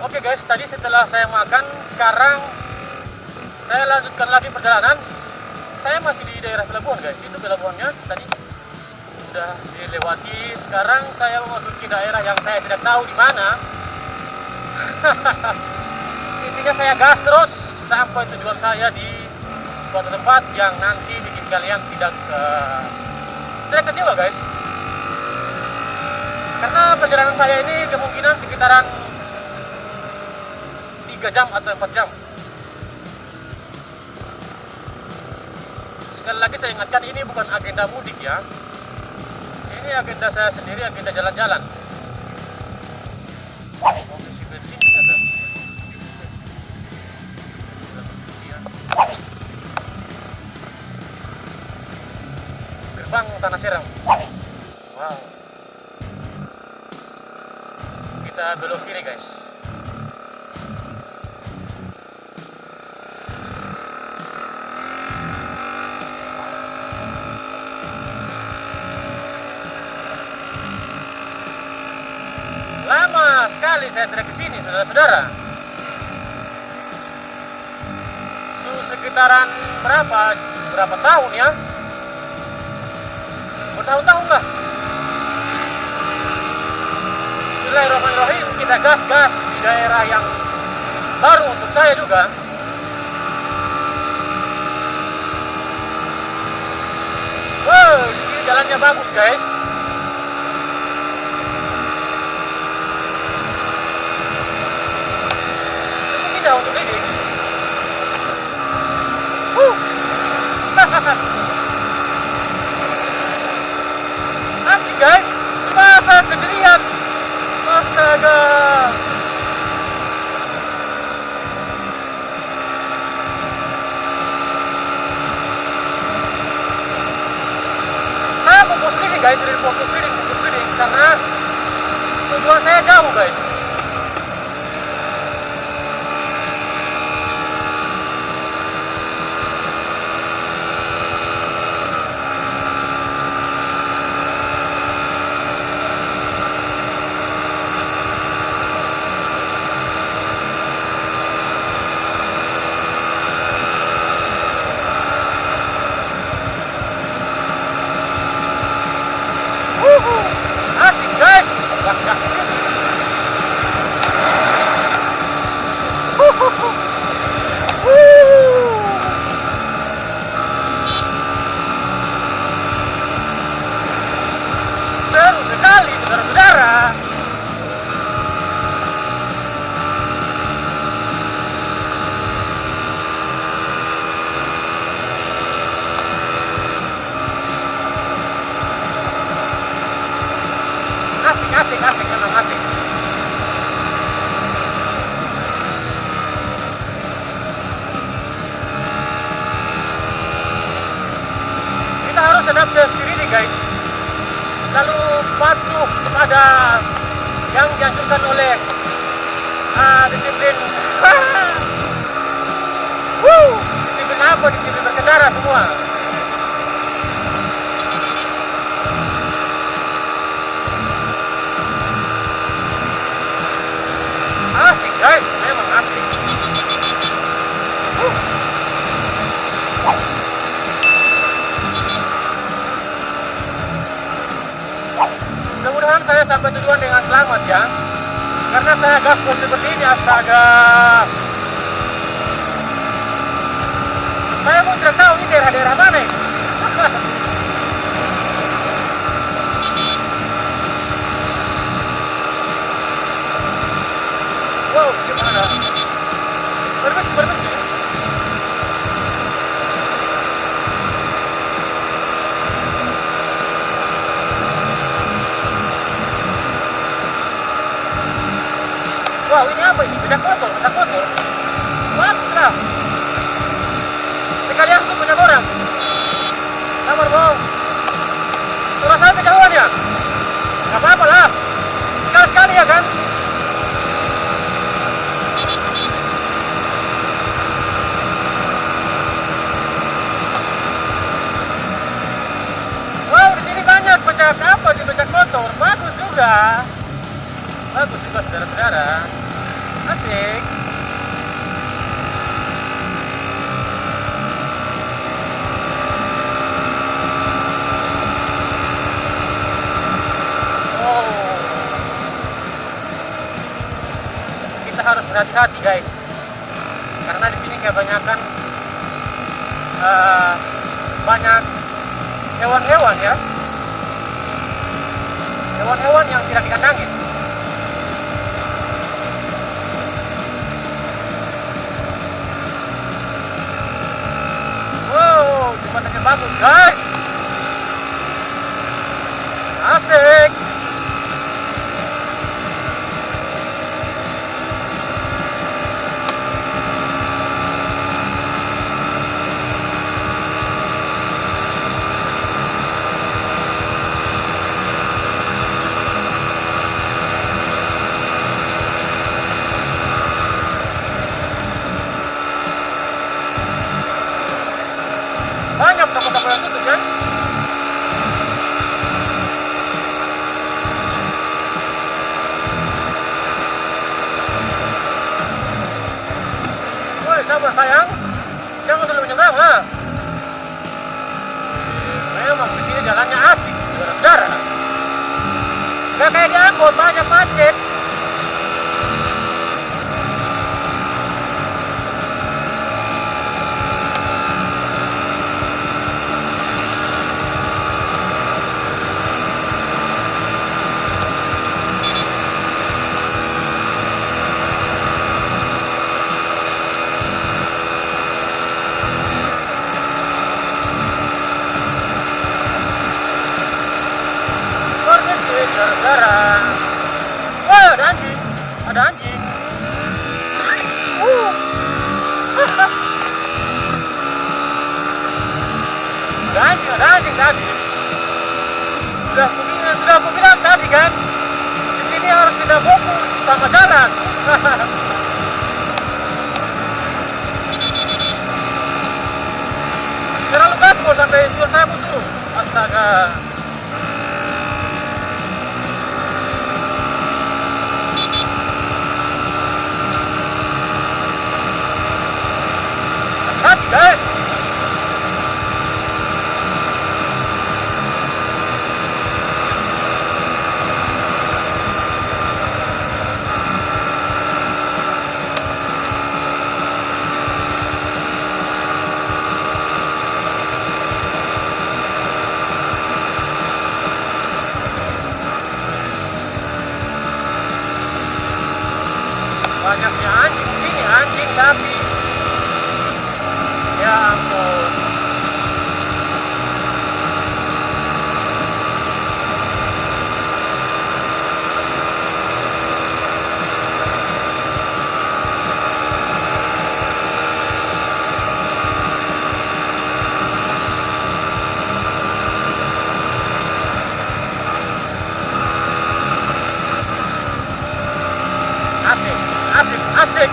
Oke guys, tadi setelah saya makan, sekarang saya lanjutkan lagi perjalanan. Saya masih di daerah pelabuhan guys, itu pelabuhannya tadi sudah dilewati. Sekarang saya memasuki daerah yang saya tidak tahu di mana. Intinya saya gas terus sampai tujuan saya di suatu tempat yang nanti bikin kalian tidak kecewa guys. Karena perjalanan saya ini kemungkinan sekitaran 3 jam atau 4 jam. Sekali lagi saya ingatkan, ini bukan agenda mudik ya. Ini agenda saya sendiri, agenda jalan-jalan. Isi bensin ada. Gerbang Tanah Serang. Wow. Kita belok kiri guys. Lama sekali saya tidak ke sini, saudara-saudara. Sekitaran berapa tahun ya? Bertahun-tahun lah. Bismillahirrahmanirrahim, kita gas-gas di daerah yang baru untuk saya juga. Wow, ini jalannya bagus guys. Tidak untuk ini. Asik guys, masa sendirian. Astaga. Saya mau post ini guys, dari fokus feeding karena tujuan saya jauh guys. Asik guys. Seru sekali saudara-saudara. Asik, memang asik. Kita harus tetap sendiri nih guys. Lalu patuh kepada yang dianjurkan oleh disiplin. Disiplin apa? Disiplin berkendara semua. Asik guys, memang asik. Mudah-mudahan saya sampai tujuan dengan selamat ya. Karena saya gaspol seperti ini, astaga. Saya pun tidak tahu ini daerah-daerah mana ini. Wow, gimana? Permisi. Wow, ini apa ini? Beda kotor. Bagus lah. Sekalian tuh punya orang. Sabar bang. Suara saya kejauhan ya? Gak apa-apa lah. Sekali-sekali ya kan? Becak apa di becak motor, bagus juga saudara-saudara. Asik. Oh, kita harus berhati-hati guys, karena di sini kebanyakan banyak hewan-hewan ya, hewan-hewan yang tidak dikandangin. Wow, jembatannya bagus guys, asik. Banyak toko-toko yang tutup kan? Woi, sabar sayang, jangan dulu menyeberang lah. Memang di sini jalannya asik, saudara-saudara. Gak kayak di Ambon, banyak macet. Saudara, wah ada anjing, ada anjing. Ada anjing tadi. Sudah aku bilang tadi kan, di sini harus kita fokus sama jalan. Terlalu gaspol sampai siul saya putus. Astaga. Hati guys. Banyaknya anjing sini, anjing sapi. Ya ampun. Asik, asik, asik.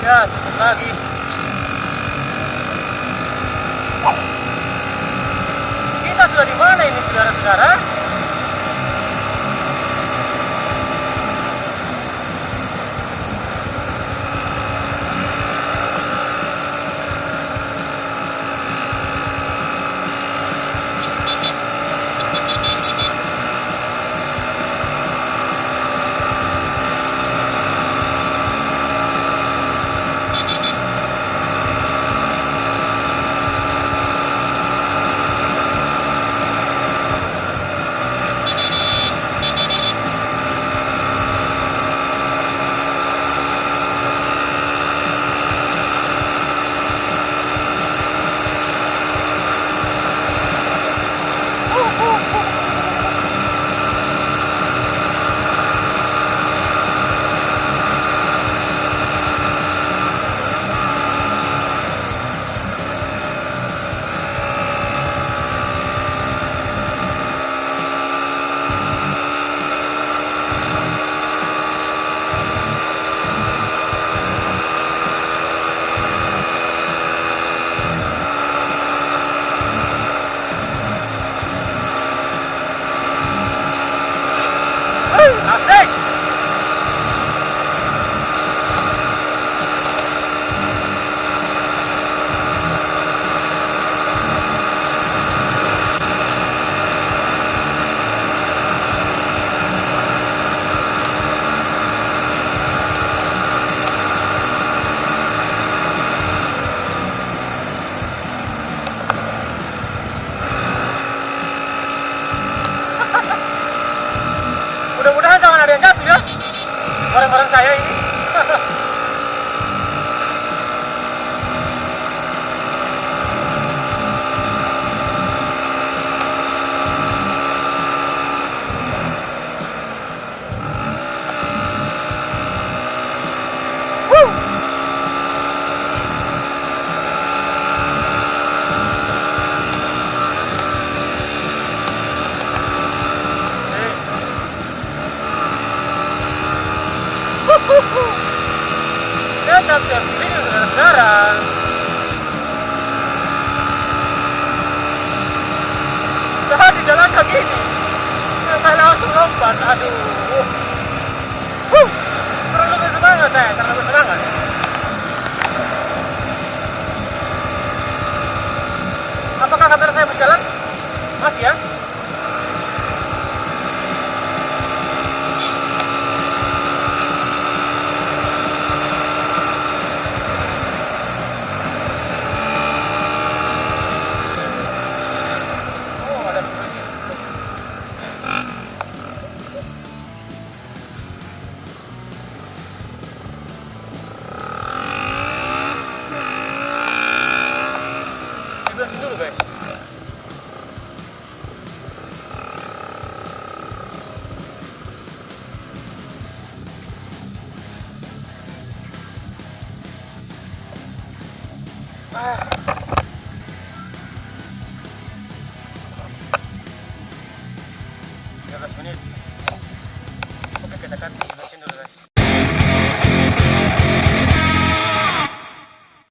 Ya, tutup lagi. Kita sudah di mana ini, saudara-saudara? Asik! Mudah-mudahan jangan ada yang jatuh ya, barang-barang saya ini. Tetap terpilih, saudara-saudara. Saat di jalan kaki ini, saya langsung lompat. Aduh, terlalu bersemangat saya, terlalu bersemangat. Apakah kamera saya berjalan? Masih ya? Dulu guys. Ah.